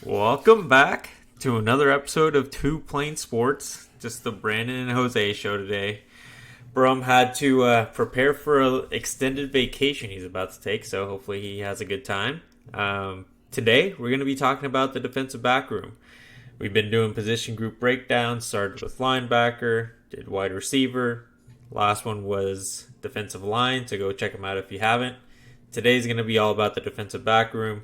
Welcome back to another episode of Two Plain Sports. Just the Brandon and Jose show today. Brum had to prepare for an extended vacation he's about to take, so hopefully he has a good time. Today, we're going to be talking about the defensive back room. We've been doing position group breakdowns, started with linebacker, did wide receiver. Last one was defensive line, so go check them out if you haven't. Today's going to be all about the defensive back room.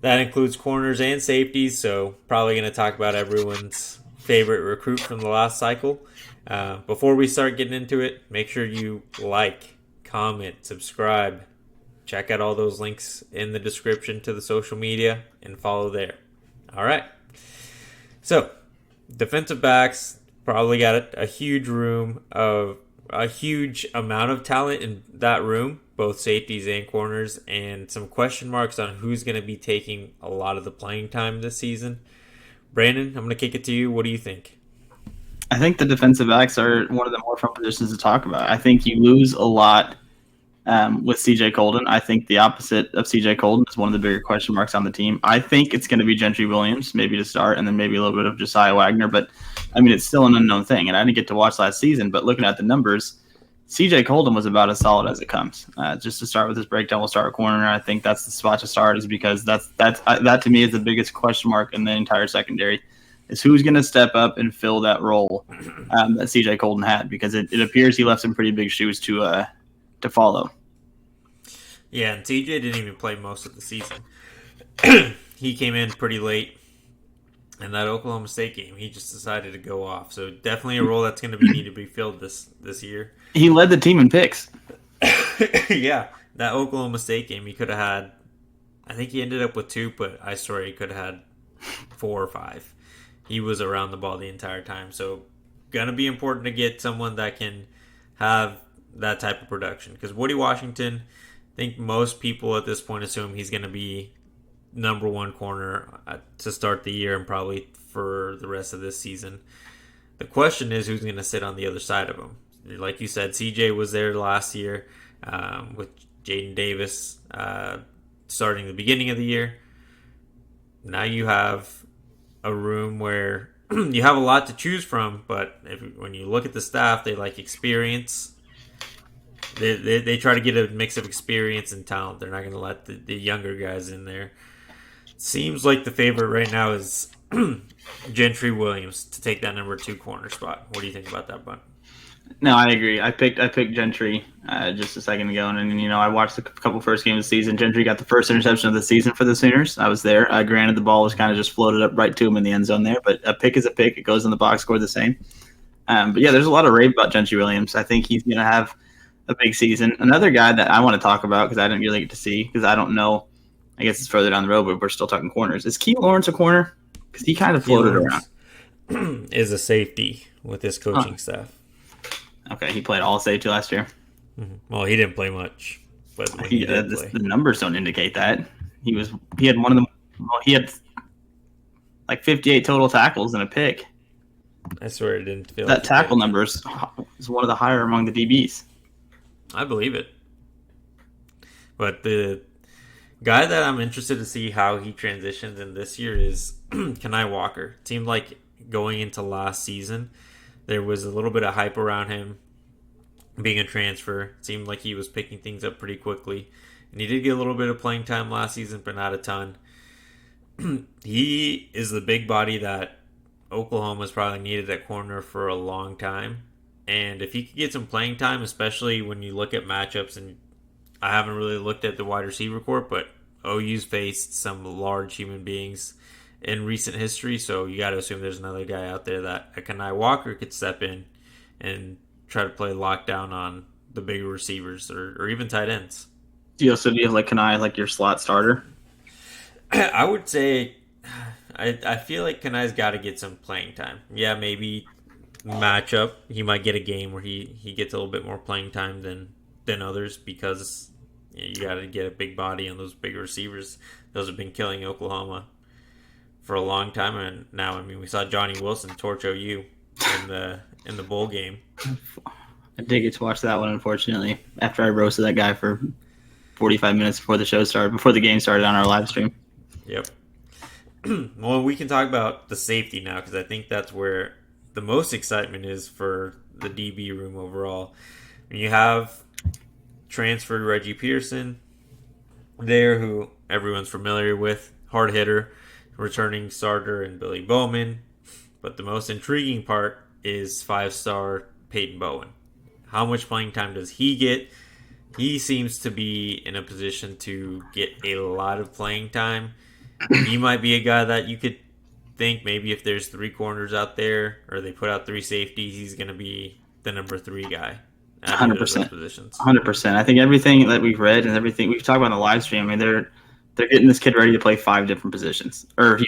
That includes corners and safeties, so probably going to talk about everyone's favorite recruit from the last cycle. Before we start getting into it, make sure you like, comment, subscribe. Check out all those links in the description to the social media and follow there. All right. So, defensive backs probably got a huge room of a huge amount of talent in that room, both safeties and corners, and some question marks on who's going to be taking a lot of the playing time this season. Brandon, I'm going to kick it to you. What do you think? I think the defensive backs are one of the more fun positions to talk about. I think you lose a lot with CJ Colden. I think the opposite of CJ Colden is one of the bigger question marks on the team. I think it's going to be Gentry Williams, maybe to start, and then maybe a little bit of Josiah Wagner. But, I mean, it's still an unknown thing, and I didn't get to watch last season. But looking at the numbers, CJ Colden was about as solid as it comes. Just to start with this breakdown, we'll start with corner. I think that's the spot to start, is because that to me is the biggest question mark in the entire secondary, is who's going to step up and fill that role that CJ Colden had, because it appears he left some pretty big shoes to follow. Yeah, and TJ didn't even play most of the season. He came in pretty late in that Oklahoma State game. He just decided to go off. So definitely a role that's going to need to be filled this year. He led the team in picks. Yeah, that Oklahoma State game, he could have had, I think he ended up with 2, but I swear he could have had 4 or 5. He was around the ball the entire time. So going to be important to get someone that can have that type of production. Because Woody Washington, I think most people at this point assume he's going to be number 1 corner to start the year and probably for the rest of this season. The question is who's going to sit on the other side of him. Like you said, CJ was there last year with Jaden Davis starting the beginning of the year. Now you have a room where you have a lot to choose from, but when you look at the staff, they like experience. They try to get a mix of experience and talent. They're not going to let the younger guys in there. Seems like the favorite right now is Gentry Williams to take that number 2 corner spot. What do you think about that, Bun? No, I agree. I picked Gentry just a second ago, and I watched a couple first games of the season. Gentry got the first interception of the season for the Sooners. I was there. Granted, the ball was kind of just floated up right to him in the end zone there, but a pick is a pick. It goes in the box score the same. But yeah, there's a lot of rave about Gentry Williams. I think he's going to have a big season. Another guy that I want to talk about, because I didn't really get to see, because I don't know, I guess it's further down the road, but we're still talking corners. Is Keith Lawrence a corner? Because he kind of floated around. Is a safety with his coaching staff. Okay, he played all safety last year. Mm-hmm. Well, he didn't play much, but when he did play. The numbers don't indicate that. He had one of them. Well, he had like 58 total tackles and a pick. I swear it didn't feel that like tackle number is one of the higher among the DBs. I believe it. But the guy that I'm interested to see how he transitions in this year is Kenai Walker. It seemed like going into last season, there was a little bit of hype around him being a transfer. It seemed like he was picking things up pretty quickly. And he did get a little bit of playing time last season, but not a ton. He is the big body that Oklahoma's probably needed at corner for a long time. And if he could get some playing time, especially when you look at matchups, and I haven't really looked at the wide receiver corps, but OU's faced some large human beings in recent history, so you got to assume there's another guy out there that a Kenai Walker could step in and try to play lockdown on the bigger receivers or even tight ends. Do you have like Kenai like your slot starter? I would say I feel like Kenai's got to get some playing time. Yeah, maybe matchup. He might get a game where he gets a little bit more playing time than others, because you got to get a big body on those big receivers. Those have been killing Oklahoma for a long time, and now we saw Johnny Wilson torch OU in the bowl game. I did get to watch that one, unfortunately, after I roasted that guy for 45 minutes before the game started on our live stream. Yep. Well, we can talk about the safety now because I think that's where the most excitement is for the DB room overall. You have transferred Reggie Pearson there, who everyone's familiar with, hard hitter, returning starter, and Billy Bowman. But the most intriguing part is 5-star Peyton Bowen. How much playing time does he get? He seems to be in a position to get a lot of playing time. He might be a guy that you could think maybe if there's 3 corners out there or they put out 3 safeties, he's going to be the number 3 guy at either of those 100%. positions. 100%. I think everything that we've read and everything we've talked about in the live stream, I mean, they're getting this kid ready to play 5 different positions. Or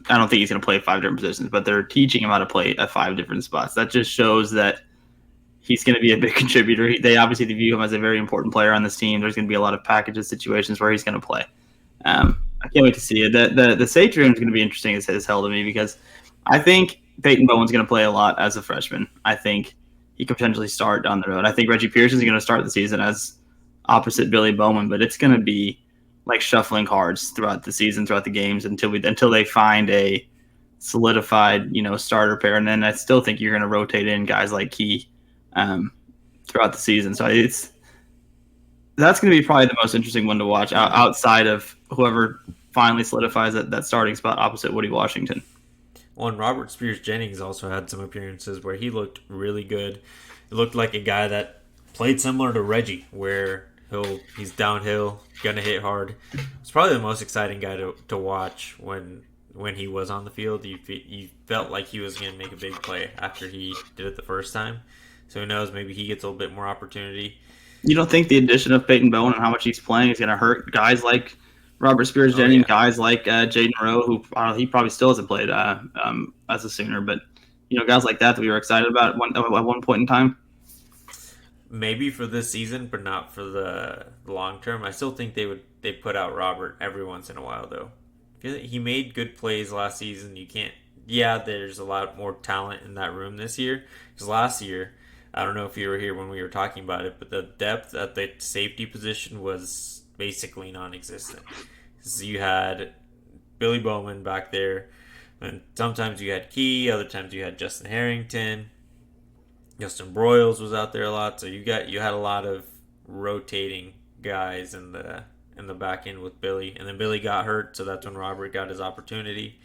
I don't think he's going to play 5 different positions, but they're teaching him how to play at 5 different spots. That just shows that he's going to be a big contributor. They obviously view him as a very important player on this team. There's going to be a lot of packages situations where he's going to play. I can't wait to see it. The safety room is going to be interesting as hell to me because I think Peyton Bowen's going to play a lot as a freshman. I think he could potentially start down the road. I think Reggie Pearson's going to start the season as opposite Billy Bowman, but it's going to be like shuffling cards throughout the season, throughout the games until they find a solidified, starter pair. And then I still think you're going to rotate in guys like Key throughout the season. So that's going to be probably the most interesting one to watch outside of whoever finally solidifies that starting spot opposite Woody Washington. Well, and Robert Spears Jennings also had some appearances where he looked really good. It looked like a guy that played similar to Reggie, where he's downhill, gonna hit hard. It's probably the most exciting guy to watch when he was on the field. You felt like he was gonna make a big play after he did it the first time. So who knows? Maybe he gets a little bit more opportunity. You don't think the addition of Peyton Bowen and how much he's playing is going to hurt guys like Robert Spears Jennings, guys like Jaden Rowe, who he probably still hasn't played as a Sooner, but guys like that we were excited about at one point in time? Maybe for this season, but not for the long term. I still think they put out Robert every once in a while, though. He made good plays last season. You can't. Yeah, there's a lot more talent in that room this year. Because last year, I don't know if you were here when we were talking about it, but the depth at the safety position was basically non-existent. So you had Billy Bowman back there, and sometimes you had Key, other times you had Justin Harrington. Justin Broyles was out there a lot, so you had a lot of rotating guys in the back end with Billy, and then Billy got hurt, so that's when Robert got his opportunity,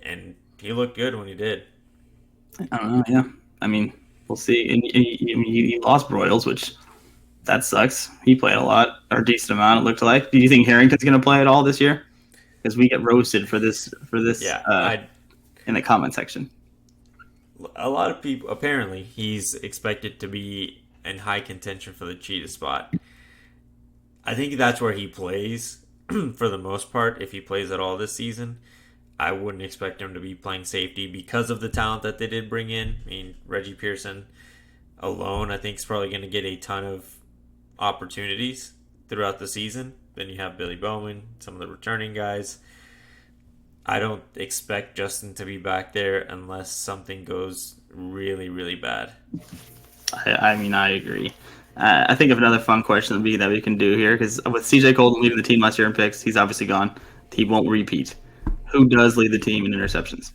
and he looked good when he did. I don't know. Yeah, I mean, we'll see. And he lost Broyles, which that sucks. He played a lot, or a decent amount. It looked like. Do you think Harrington's going to play at all this year? Because we get roasted for this. Yeah, in the comment section. A lot of people, apparently, he's expected to be in high contention for the cheetah spot. I think that's where he plays for the most part. If he plays at all this season, I wouldn't expect him to be playing safety because of the talent that they did bring in. I mean, Reggie Pearson alone, I think, is probably going to get a ton of opportunities throughout the season. Then you have Billy Bowman, some of the returning guys. I don't expect Justin to be back there unless something goes really, really bad. I mean, I agree. I think of another fun question that we can do here, because with CJ Colton leaving the team last year in picks, he's obviously gone. He won't repeat. Who does lead the team in interceptions?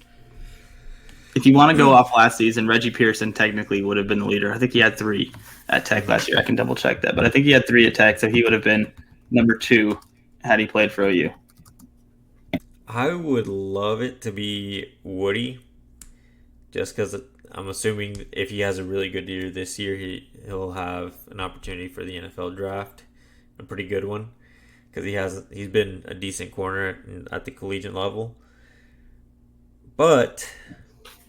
If you want to go off last season, Reggie Pearson technically would have been the leader. I think he had 3 at Tech last year. I can double check that, but I think he had 3 at Tech, so he would have been number 2 had he played for OU. I would love it to be Woody, just because I'm assuming if he has a really good year this year, he'll have an opportunity for the NFL draft, a pretty good one, because he's been a decent corner at the collegiate level, but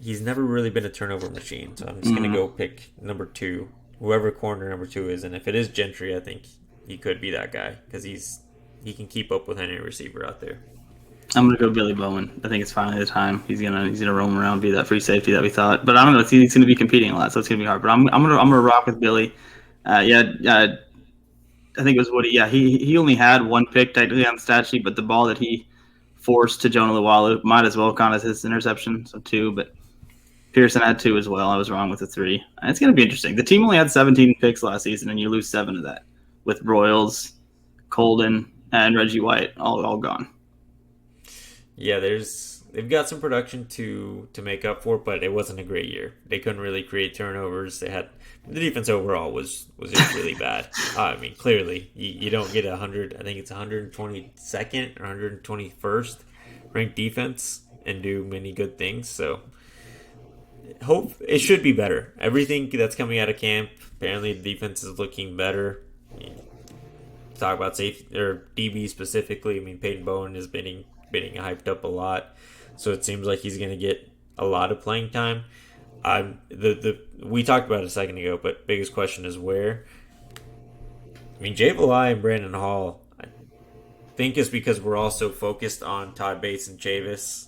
he's never really been a turnover machine. So I'm just gonna go pick number 2, whoever corner number 2 is, and if it is Gentry, I think he could be that guy because he can keep up with any receiver out there. I'm gonna go Billy Bowman. I think it's finally the time. He's gonna roam around, be that free safety that we thought. But I don't know. He's gonna be competing a lot, so it's gonna be hard. But I'm gonna rock with Billy. I think it was Woody. Yeah, he only had 1 pick technically on the stat sheet, but the ball that he forced to Jonah Luwalu might as well count as his interception, so 2. But Pearson had 2 as well. I was wrong with the 3. It's gonna be interesting. The team only had 17 picks last season, and you lose 7 of that with Broyles, Colden, and Reggie White all gone. Yeah, they've got some production to make up for, but it wasn't a great year. They couldn't really create turnovers. They had the defense overall was just really bad. I mean, clearly you don't get 100. I think it's 122nd or 121st ranked defense and do many good things. So hope it should be better. Everything that's coming out of camp, apparently the defense is looking better. Talk about safety or DB specifically. I mean, Peyton Bowen is being hyped up a lot, so it seems like he's going to get a lot of playing time. The we talked about it a second ago, but biggest question is where. I mean, Jay Valai and Brandon Hall, I think is because we're also focused on Todd Bates and Chavis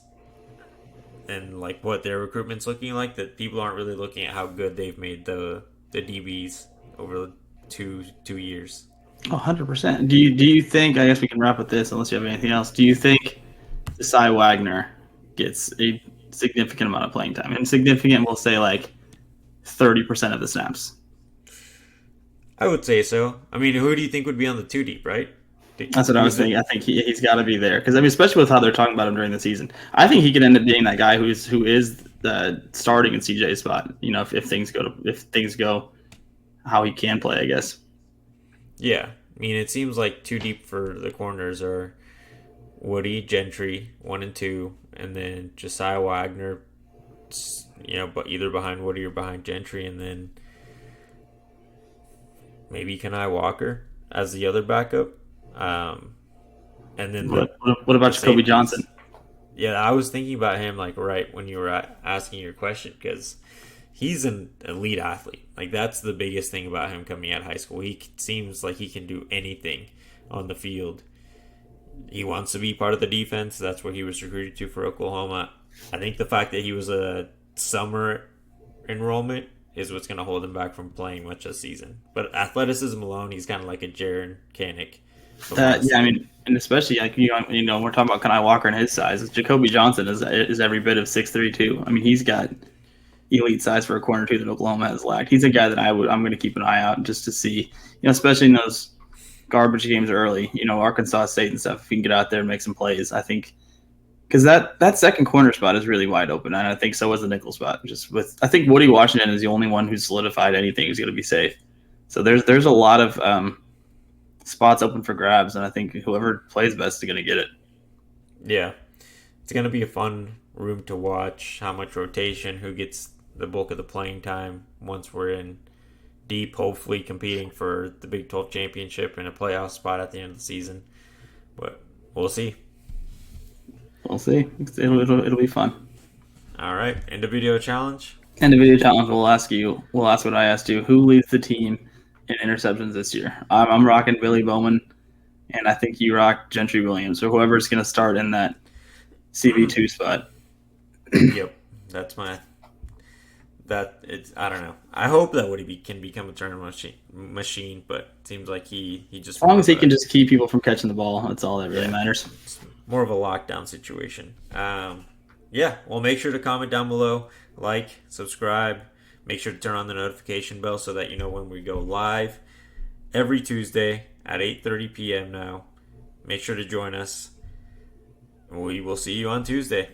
and like what their recruitment's looking like, that people aren't really looking at how good they've made the DBs over the two years. 100%. Do you think? I guess we can wrap with this, unless you have anything else. Do you think Desai Wagner gets a significant amount of playing time? And significant, we'll say like 30% of the snaps. I would say so. I mean, who do you think would be on the two deep, right? That's what I was thinking. I think he's got to be there because I mean, especially with how they're talking about him during the season, I think he could end up being that guy who is starting in CJ's spot. You know, if things go how he can play, I guess. Yeah, I mean, it seems like two deep for the corners are Woody, Gentry, 1 and 2, and then Josiah Wagner, but either behind Woody or behind Gentry, and then maybe Kenai Walker as the other backup. And then what about Jacoby Johnson? Yeah, I was thinking about him like right when you were asking your question because he's an elite athlete. Like that's the biggest thing about him coming out of high school. He seems like he can do anything on the field. He wants to be part of the defense. That's what he was recruited to for Oklahoma. I think the fact that he was a summer enrollment is what's going to hold him back from playing much this season. But athleticism alone, he's kind of like a Jaron Kanik. Yeah, I mean, and especially like we're talking about Kenai Walker and his size. Jacoby Johnson is every bit of 6'3" too. I mean, he's got elite size for a corner too that Oklahoma has lacked. He's a guy that I'm going to keep an eye out just to see, especially in those garbage games early. Arkansas State and stuff. If he can get out there and make some plays, I think because that second corner spot is really wide open, and I think so is the nickel spot. I think Woody Washington is the only one who's solidified anything who's going to be safe. So there's a lot of spots open for grabs, and I think whoever plays best is going to get it. Yeah, it's going to be a fun room to watch. How much rotation, who gets the bulk of the playing time once we're in deep, hopefully competing for the Big 12 championship and a playoff spot at the end of the season. But we'll see. We'll see. It'll be fun. All right, end of video challenge. End of video challenge. We'll ask what I asked you. Who leads the team in interceptions this year? I'm rocking Billy Bowman, and I think you rock Gentry Williams, or whoever's going to start in that CB2 spot. Yep, that's my. I don't know. I hope that Woody can become a turnover machine, but it seems like he just. As long as he can just keep people from catching the ball, that's all that really matters. It's more of a lockdown situation. Well, make sure to comment down below, like, subscribe. Make sure to turn on the notification bell so that you know when we go live every Tuesday at 8:30 p.m. now. Make sure to join us. We will see you on Tuesday.